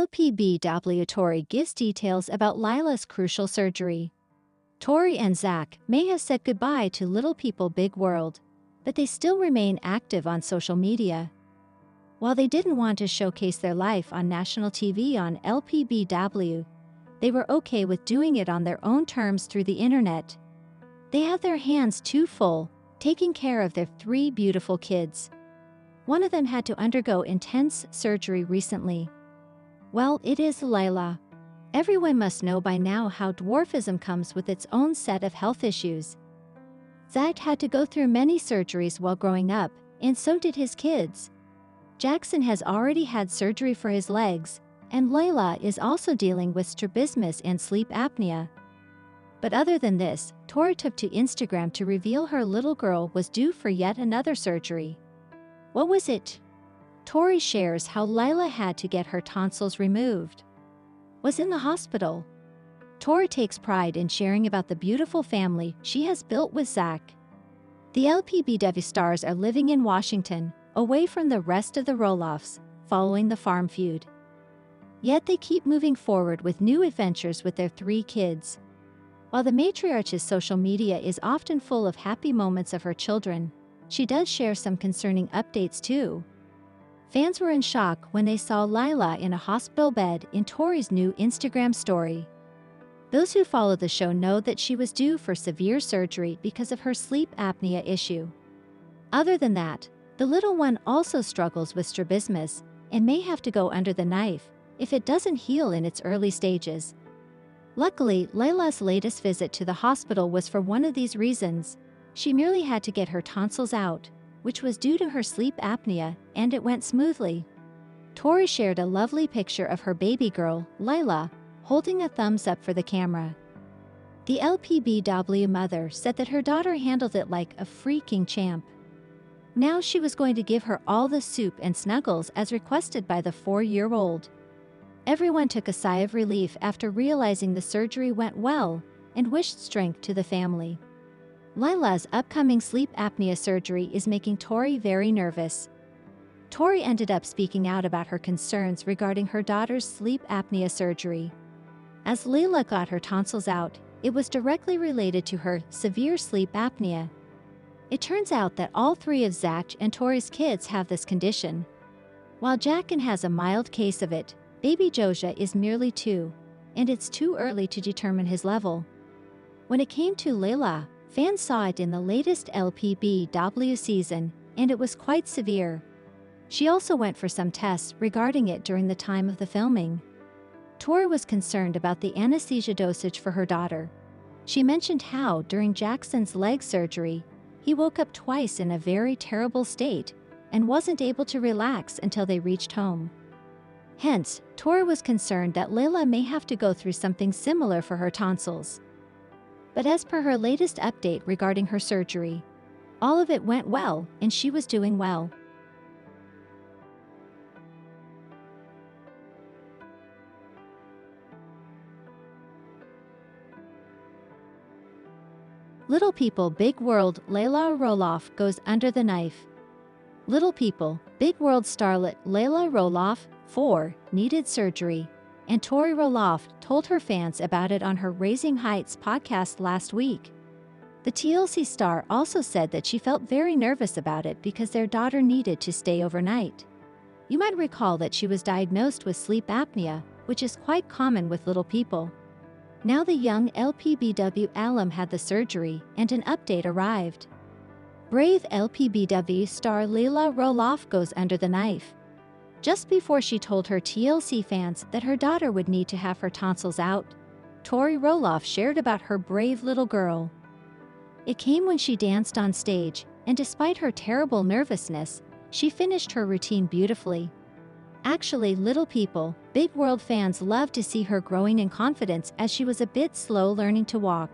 LPBW Tori gives details about Lila's crucial surgery. Tori and Zach may have said goodbye to Little People Big World, but they still remain active on social media. While they didn't want to showcase their life on national TV on LPBW, they were okay with doing it on their own terms through the internet. They have their hands too full, taking care of their 3 beautiful kids. One of them had to undergo intense surgery recently. Well, it is Lila. Everyone must know by now how dwarfism comes with its own set of health issues. Zach had to go through many surgeries while growing up, and so did his kids. Jackson has already had surgery for his legs, and Layla is also dealing with strabismus and sleep apnea. But other than this, Tori took to Instagram to reveal her little girl was due for yet another surgery. What was it? Tori shares how Lila had to get her tonsils removed. Was in the hospital. Tori takes pride in sharing about the beautiful family she has built with Zach. The LPBW stars are living in Washington, away from the rest of the Roloffs, following the farm feud. Yet they keep moving forward with new adventures with their 3 kids. While the matriarch's social media is often full of happy moments of her children, she does share some concerning updates too. Fans were in shock when they saw Lila in a hospital bed in Tori's new Instagram story. Those who follow the show know that she was due for severe surgery because of her sleep apnea issue. Other than that, the little one also struggles with strabismus and may have to go under the knife if it doesn't heal in its early stages. Luckily, Layla's latest visit to the hospital was for one of these reasons. She merely had to get her tonsils out, which was due to her sleep apnea, and it went smoothly. Tori shared a lovely picture of her baby girl, Lila, holding a thumbs up for the camera. The LPBW mother said that her daughter handled it like a freaking champ. Now she was going to give her all the soup and snuggles as requested by the 4-year-old. Everyone took a sigh of relief after realizing the surgery went well and wished strength to the family. Lila's upcoming sleep apnea surgery is making Tori very nervous. Tori ended up speaking out about her concerns regarding her daughter's sleep apnea surgery. As Lila got her tonsils out, it was directly related to her severe sleep apnea. It turns out that all 3 of Zach and Tori's kids have this condition. While Jacken has a mild case of it, baby Joja is merely 2, and it's too early to determine his level. When it came to Layla, fans saw it in the latest LPBW season, and it was quite severe. She also went for some tests regarding it during the time of the filming. Tori was concerned about the anesthesia dosage for her daughter. She mentioned how, during Jackson's leg surgery, he woke up twice in a very terrible state and wasn't able to relax until they reached home. Hence, Tori was concerned that Layla may have to go through something similar for her tonsils. But as per her latest update regarding her surgery, all of it went well and she was doing well. Little People Big World Layla Roloff goes under the knife. Little People Big World starlet Layla Roloff, 4, needed surgery, and Tori Roloff told her fans about it on her Raising Heights podcast last week. The TLC star also said that she felt very nervous about it because their daughter needed to stay overnight. You might recall that she was diagnosed with sleep apnea, which is quite common with little people. Now the young LPBW alum had the surgery and an update arrived. Brave LPBW star Layla Roloff goes under the knife. Just before she told her TLC fans that her daughter would need to have her tonsils out, Tori Roloff shared about her brave little girl. It came when she danced on stage, and despite her terrible nervousness, she finished her routine beautifully. Actually, Little People Big World fans loved to see her growing in confidence as she was a bit slow learning to walk.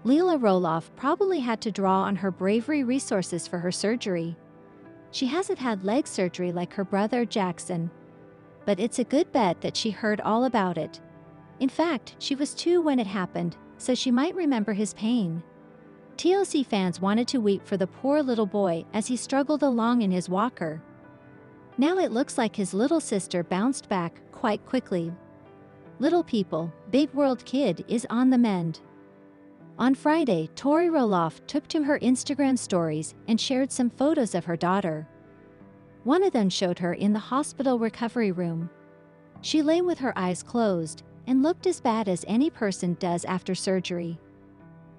Layla Roloff probably had to draw on her bravery resources for her surgery. She hasn't had leg surgery like her brother Jackson, but it's a good bet that she heard all about it. In fact, she was 2 when it happened, so she might remember his pain. TLC fans wanted to weep for the poor little boy as he struggled along in his walker. Now it looks like his little sister bounced back quite quickly. Little people, big world kid is on the mend. On Friday, Tori Roloff took to her Instagram stories and shared some photos of her daughter. One of them showed her in the hospital recovery room. She lay with her eyes closed and looked as bad as any person does after surgery.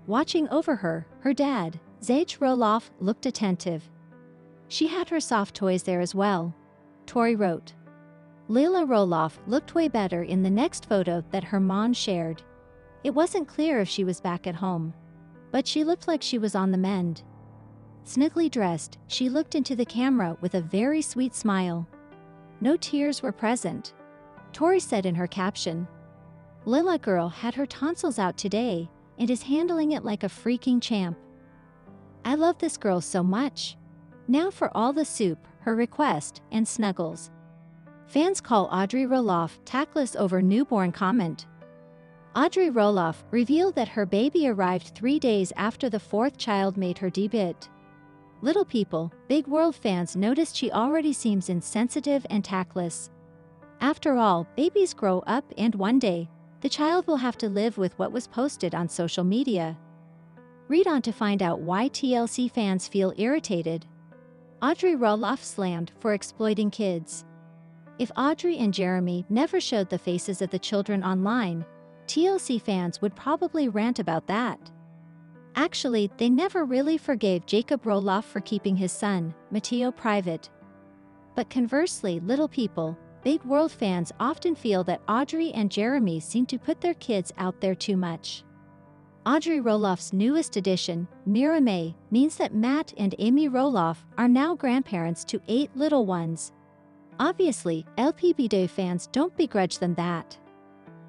Watching over her, her dad, Zach Roloff, looked attentive. She had her soft toys there as well, Tori wrote. Layla Roloff looked way better in the next photo that her mom shared. It wasn't clear if she was back at home, but she looked like she was on the mend. Snugly dressed, she looked into the camera with a very sweet smile. No tears were present. Tori said in her caption, "Lila girl had her tonsils out today and is handling it like a freaking champ. I love this girl so much. Now for all the soup, her request, and snuggles." Fans call Audrey Roloff tactless over newborn comment. Audrey Roloff revealed that her baby arrived 3 days after the fourth child made her debut. Little people, big world fans noticed she already seems insensitive and tactless. After all, babies grow up and one day, the child will have to live with what was posted on social media. Read on to find out why TLC fans feel irritated. Audrey Roloff slammed for exploiting kids. If Audrey and Jeremy never showed the faces of the children online, TLC fans would probably rant about that. Actually, they never really forgave Jacob Roloff for keeping his son, Matteo, private. But conversely, little people, big world fans often feel that Audrey and Jeremy seem to put their kids out there too much. Audrey Roloff's newest addition, Mira May, means that Matt and Amy Roloff are now grandparents to 8 little ones. Obviously, LPBW fans don't begrudge them that.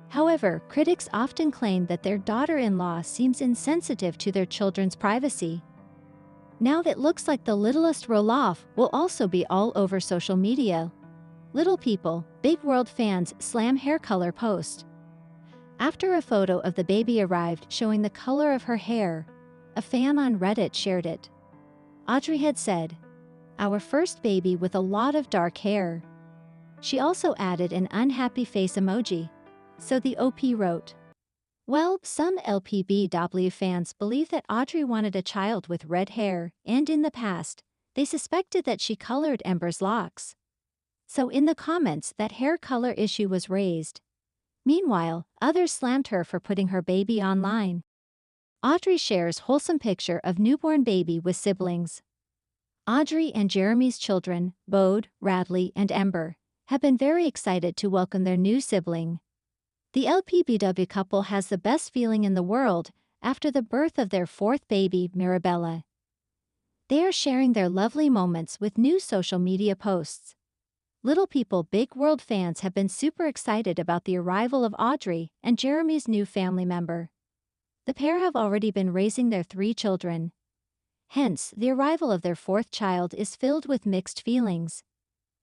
However, critics often claim that their daughter-in-law seems insensitive to their children's privacy. Now that looks like the littlest Roloff will also be all over social media. Little people, big world fans slam hair color post. After a photo of the baby arrived showing the color of her hair, a fan on Reddit shared it. Audrey had said, "Our first baby with a lot of dark hair." She also added an unhappy face emoji. So the OP wrote, "Well, some LPBW fans believe that Audrey wanted a child with red hair, and in the past, they suspected that she colored Ember's locks. So in the comments, that hair color issue was raised. Meanwhile, others slammed her for putting her baby online." Audrey shares wholesome picture of newborn baby with siblings. Audrey and Jeremy's children, Bode, Radley, and Ember, have been very excited to welcome their new sibling. The LPBW couple has the best feeling in the world after the birth of their fourth baby, Mirabella. They are sharing their lovely moments with new social media posts. Little people, big world fans have been super excited about the arrival of Audrey and Jeremy's new family member. The pair have already been raising their 3 children. Hence, the arrival of their fourth child is filled with mixed feelings.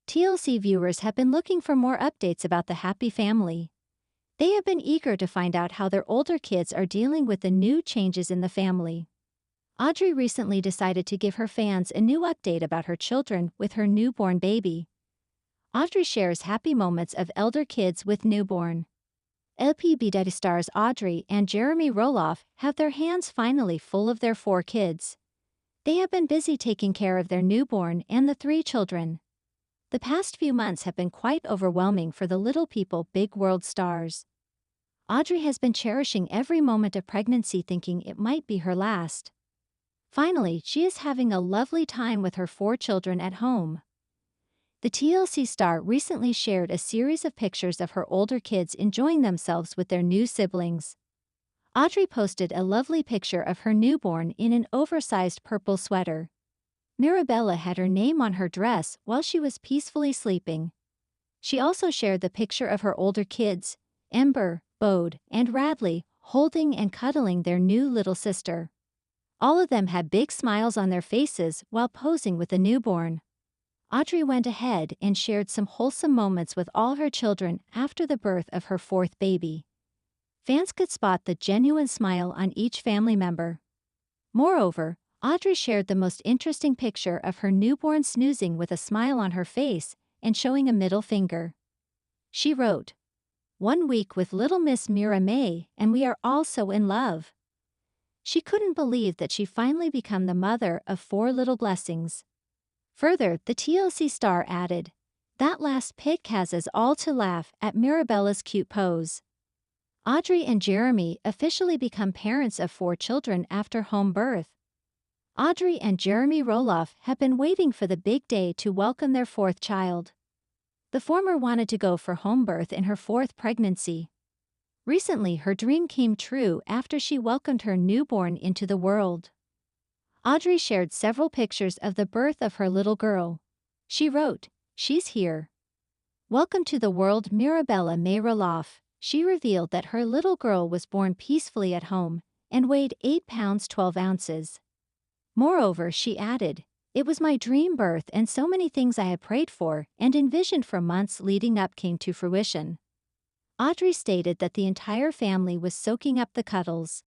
TLC viewers have been looking for more updates about the happy family. They have been eager to find out how their older kids are dealing with the new changes in the family. Audrey recently decided to give her fans a new update about her children with her newborn baby. Audrey shares happy moments of elder kids with newborn. LPBW stars Audrey and Jeremy Roloff have their hands finally full of their 4 kids. They have been busy taking care of their newborn and the 3 children. The past few months have been quite overwhelming for the little people, big world stars. Audrey has been cherishing every moment of pregnancy, thinking it might be her last. Finally, she is having a lovely time with her 4 children at home. The TLC star recently shared a series of pictures of her older kids enjoying themselves with their new siblings. Audrey posted a lovely picture of her newborn in an oversized purple sweater. Mirabella had her name on her dress while she was peacefully sleeping. She also shared the picture of her older kids, Ember, Bode, and Radley, holding and cuddling their new little sister. All of them had big smiles on their faces while posing with the newborn. Audrey went ahead and shared some wholesome moments with all her children after the birth of her 4th baby. Fans could spot the genuine smile on each family member. Moreover, Audrey shared the most interesting picture of her newborn snoozing with a smile on her face and showing a middle finger. She wrote, "1 week with little Miss Mira May, and we are all so in love." She couldn't believe that she finally become the mother of 4 little blessings. Further, the TLC star added, "That last pic has us all to laugh at Mirabella's cute pose." Audrey and Jeremy officially become parents of 4 children after home birth. Audrey and Jeremy Roloff have been waiting for the big day to welcome their 4th child. The former wanted to go for home birth in her 4th pregnancy. Recently, her dream came true after she welcomed her newborn into the world. Audrey shared several pictures of the birth of her little girl. She wrote, "She's here. Welcome to the world, Mirabella May Roloff." She revealed that her little girl was born peacefully at home and weighed 8 pounds 12 ounces. Moreover, she added, "It was my dream birth, and so many things I had prayed for and envisioned for months leading up came to fruition." Audrey stated that the entire family was soaking up the cuddles.